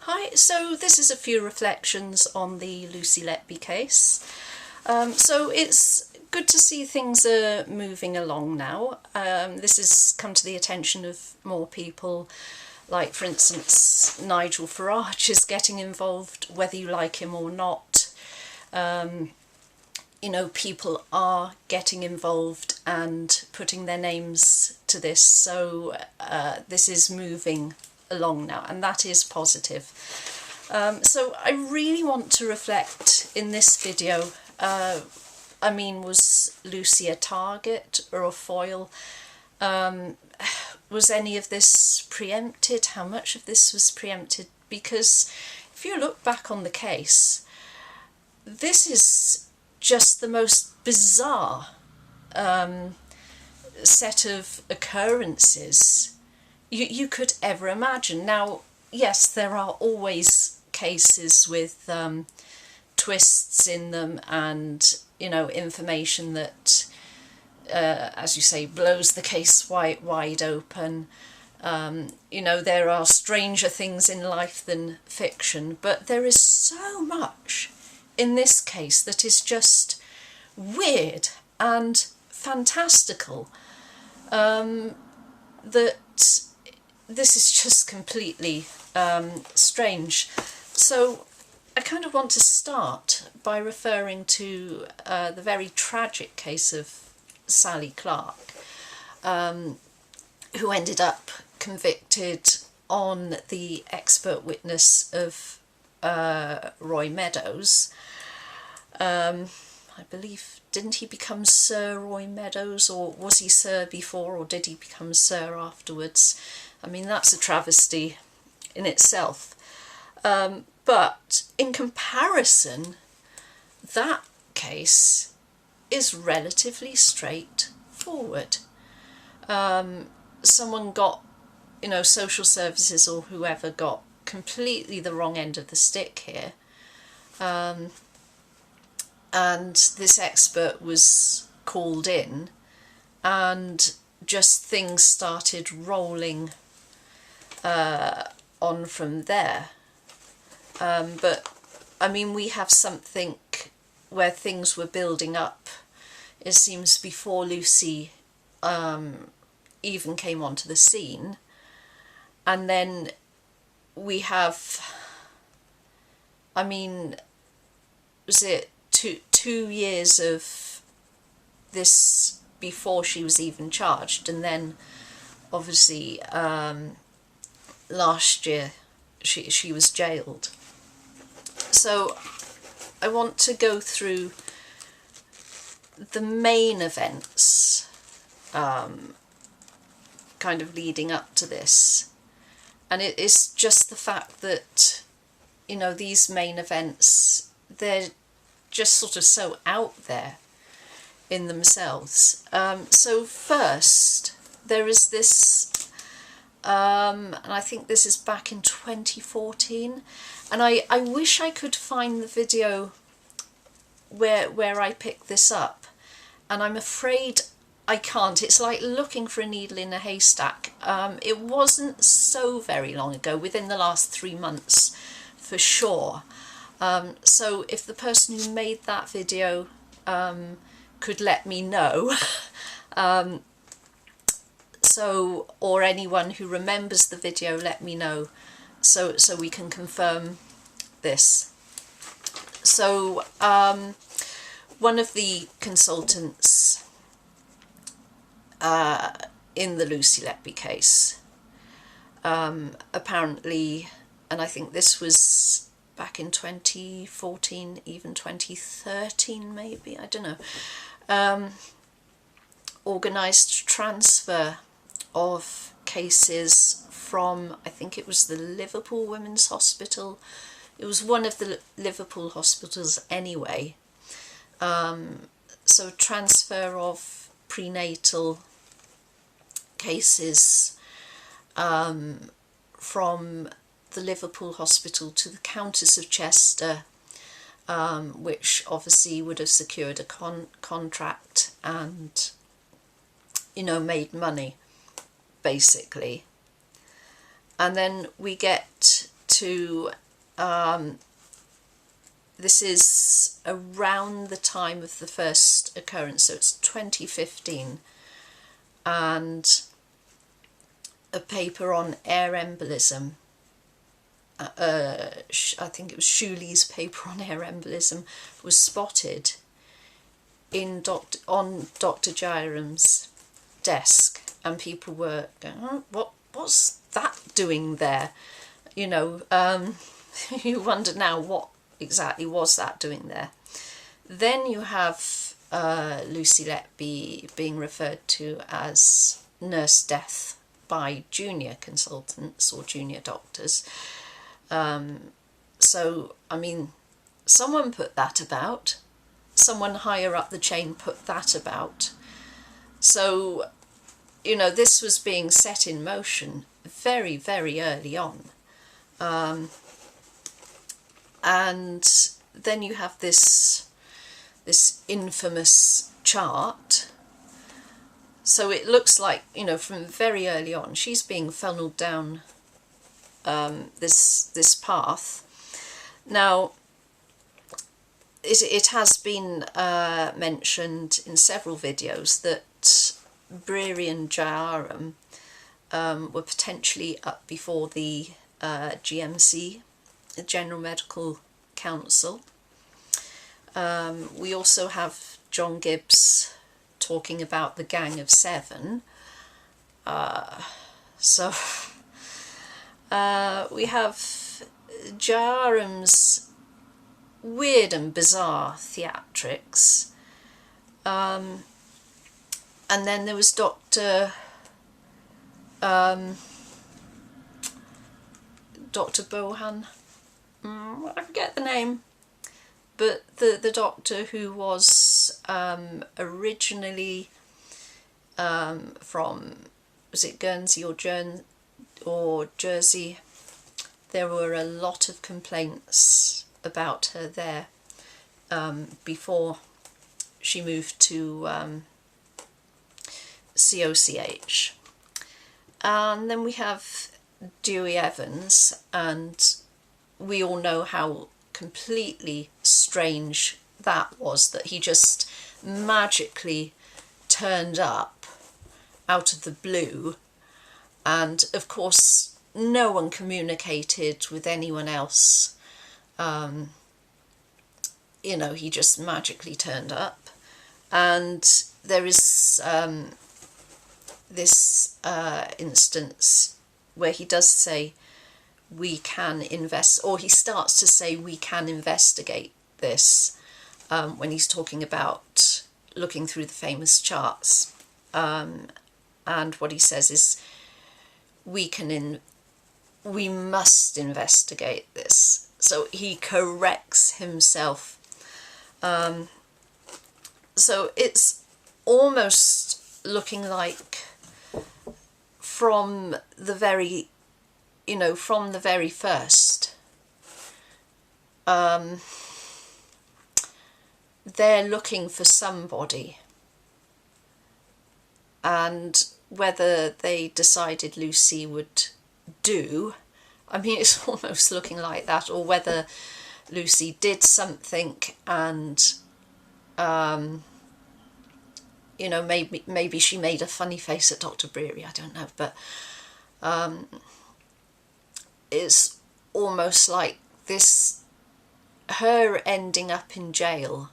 Hi, so this is a few reflections on the Lucy Letby case. So it's good to see things are moving along now. This has come to the attention of more people, like for instance Nigel Farage is getting involved, whether you like him or not. You know, people are getting involved and putting their names to this, so this is moving along now, and that is positive. So I really want to reflect in this video, I mean, was Lucy a target or a foil? Was any of this preempted? How much of this was preempted? Because if you look back on the case, this is just the most bizarre set of occurrences you could ever imagine. Now, yes, there are always cases with twists in them and, you know, information that, as you say, blows the case wide open. You know, there are stranger things in life than fiction, but there is so much in this case that is just weird and fantastical, that this is just completely strange. So I kind of want to start by referring to the very tragic case of Sally Clark, who ended up convicted on the expert witness of Roy Meadows. I believe, didn't he become Sir Roy Meadows, or was he Sir before, or did he become Sir afterwards? I mean, that's a travesty in itself. But in comparison, that case is relatively straightforward. Someone got, you know, social services or whoever got completely the wrong end of the stick here. And this expert was called in, and just things started rolling on from there. But I mean, we have something where things were building up, it seems, before Lucy even came onto the scene. And then we have, I mean, was it two years of this before she was even charged, and then obviously last year she was jailed. So I want to go through the main events kind of leading up to this, and it is just the fact that, you know, these main events, they're just sort of so out there in themselves. So first there is this, and I think this is back in 2014, and I wish I could find the video where I picked this up, and I'm afraid I can't. It's like looking for a needle in a haystack. It wasn't so very long ago, within the last 3 months for sure. So if the person who made that video could let me know, so, or anyone who remembers the video, let me know, so we can confirm this. So one of the consultants in the Lucy Letby case, apparently, and I think this was back in 2014, even 2013 maybe, I don't know, organised transfer of cases from, I think it was the Liverpool Women's Hospital. It was one of the Liverpool hospitals anyway. So transfer of prenatal cases from the Liverpool hospital to the Countess of Chester, which obviously would have secured a contract and, you know, made money basically. And then we get to to, this is around the time of the first occurrence, so it's 2015, and a paper on air embolism. I think it was Shuley's paper on air embolism was spotted on Dr. Jairam's desk, and people were going, oh, what's that doing there? You know, you wonder now what exactly was that doing there. Then you have Lucy Letby being referred to as Nurse Death by junior consultants or junior doctors. So, I mean, someone put that about. Someone higher up the chain put that about. So, you know, this was being set in motion very, very early on. And then you have this infamous chart. So it looks like, you know, from very early on, she's being funneled down this path. Now, it has been mentioned in several videos that Breary and Jairam were potentially up before the GMC, the General Medical Council. We also have John Gibbs talking about the Gang of Seven. So we have Jairam's weird and bizarre theatrics. And then there was Dr. Bohan. I forget the name. But the doctor who was originally from, was it Guernsey or Jersey? There were a lot of complaints about her there before she moved to COCH. And then we have Dewey Evans, and we all know how completely strange that was, that he just magically turned up out of the blue, and of course no one communicated with anyone else. You know, he just magically turned up. And there is this instance where he does say we can or he starts to say we can investigate this when he's talking about looking through the famous charts. And what he says is we must investigate this. So he corrects himself. So it's almost looking like from the very first, they're looking for somebody, and whether they decided Lucy would do, I mean, it's almost looking like that, or whether Lucy did something and you know, maybe she made a funny face at Dr. Breary, I don't know, but it's almost like this, her ending up in jail,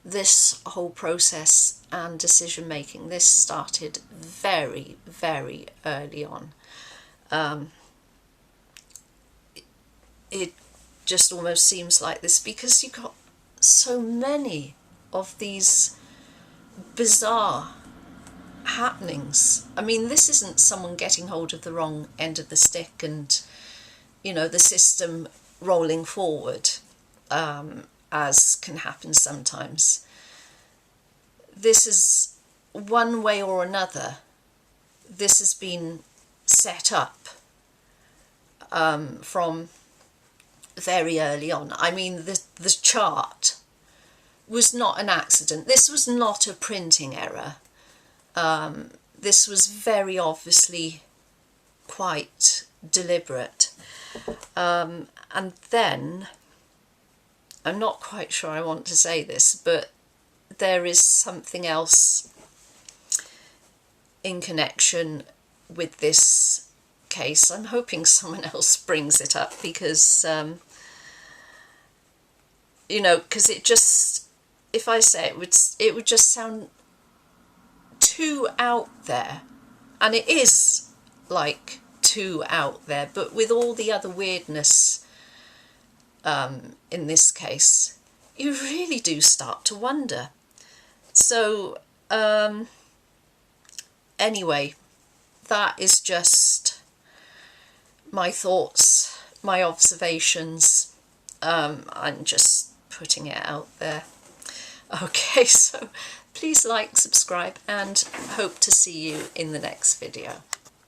this whole process and decision making, this started very, very early on. It just almost seems like this because you got so many of these bizarre happenings. I mean, this isn't someone getting hold of the wrong end of the stick and, you know, the system rolling forward, as can happen sometimes. This is, one way or another, this has been set up from very early on. I mean, the chart was not an accident. This was not a printing error. This was very obviously quite deliberate. And then, I'm not quite sure I want to say this, but there is something else in connection with this case. I'm hoping someone else brings it up because, you know, because it just, if I say it would just sound too out there. And it is like too out there, but with all the other weirdness in this case, you really do start to wonder. So anyway, that is just my thoughts, my observations. I'm just putting it out there. Okay, so please like, subscribe, and hope to see you in the next video.